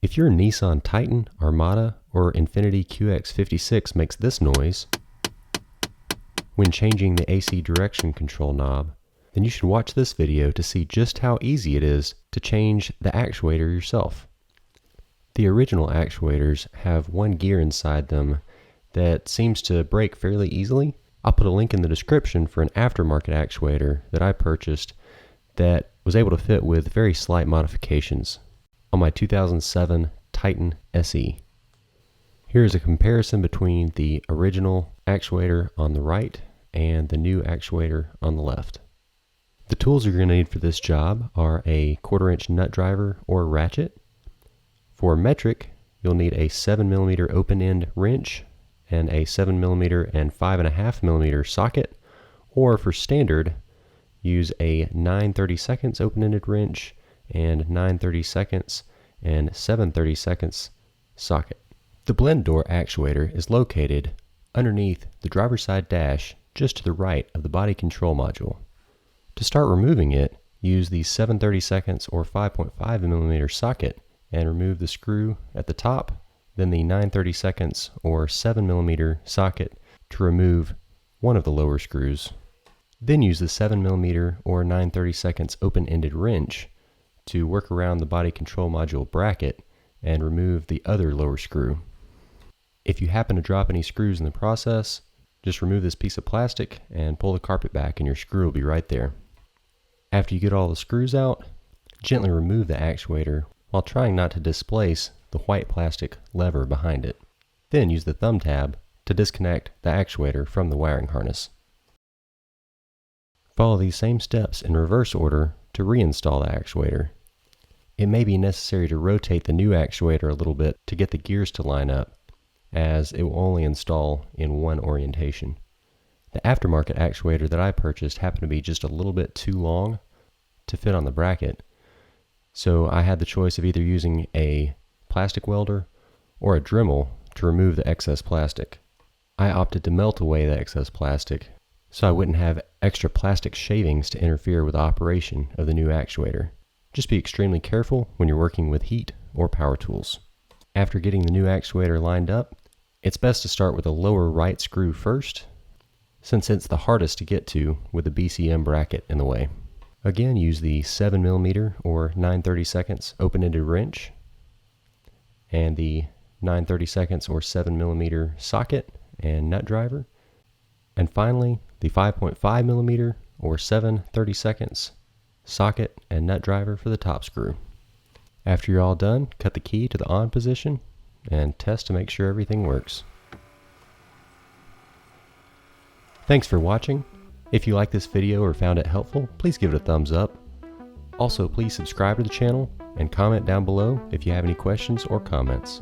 If your Nissan Titan, Armada, or Infiniti QX56 makes this noise when changing the AC direction control knob, then you should watch this video to see just how easy it is to change the actuator yourself. The original actuators have one gear inside them that seems to break fairly easily. I'll put a link in the description for an aftermarket actuator that I purchased that was able to fit with very slight modifications on my 2007 Titan SE. Here is a comparison between the original actuator on the right and the new actuator on the left. The tools you're going to need for this job are a 1/4-inch nut driver or ratchet. For metric, you'll need a 7mm open-end wrench and a 7mm and 5.5mm socket, or for standard, use a 9/32 open-ended wrench and 9/32 and 7/32 socket. The blend door actuator is located underneath the driver's side dash just to the right of the body control module. To start removing it, use the 7/32 or 5.5mm socket and remove the screw at the top, then the 9/32 or 7mm socket to remove one of the lower screws. Then use the 7mm or 9/32 open-ended wrench to work around the body control module bracket and remove the other lower screw. If you happen to drop any screws in the process, just remove this piece of plastic and pull the carpet back and your screw will be right there. After you get all the screws out, gently remove the actuator while trying not to displace the white plastic lever behind it. Then use the thumb tab to disconnect the actuator from the wiring harness. Follow these same steps in reverse order to reinstall the actuator. It may be necessary to rotate the new actuator a little bit to get the gears to line up, as it will only install in one orientation. The aftermarket actuator that I purchased happened to be just a little bit too long to fit on the bracket, so I had the choice of either using a plastic welder or a Dremel to remove the excess plastic. I opted to melt away the excess plastic so I wouldn't have extra plastic shavings to interfere with the operation of the new actuator. Just be extremely careful when you're working with heat or power tools. After getting the new actuator lined up, it's best to start with the lower right screw first, since it's the hardest to get to with the BCM bracket in the way. Again, use the 7mm or 9/32 open-ended wrench and the 9/32 or 7mm socket and nut driver, and finally the 5.5mm or 7/32 socket and nut driver for the top screw. After you're all done, cut the key to the on position and test to make sure everything works. Thanks for watching. If you like this video or found it helpful, please give it a thumbs up. Also, please subscribe to the channel and comment down below if you have any questions or comments.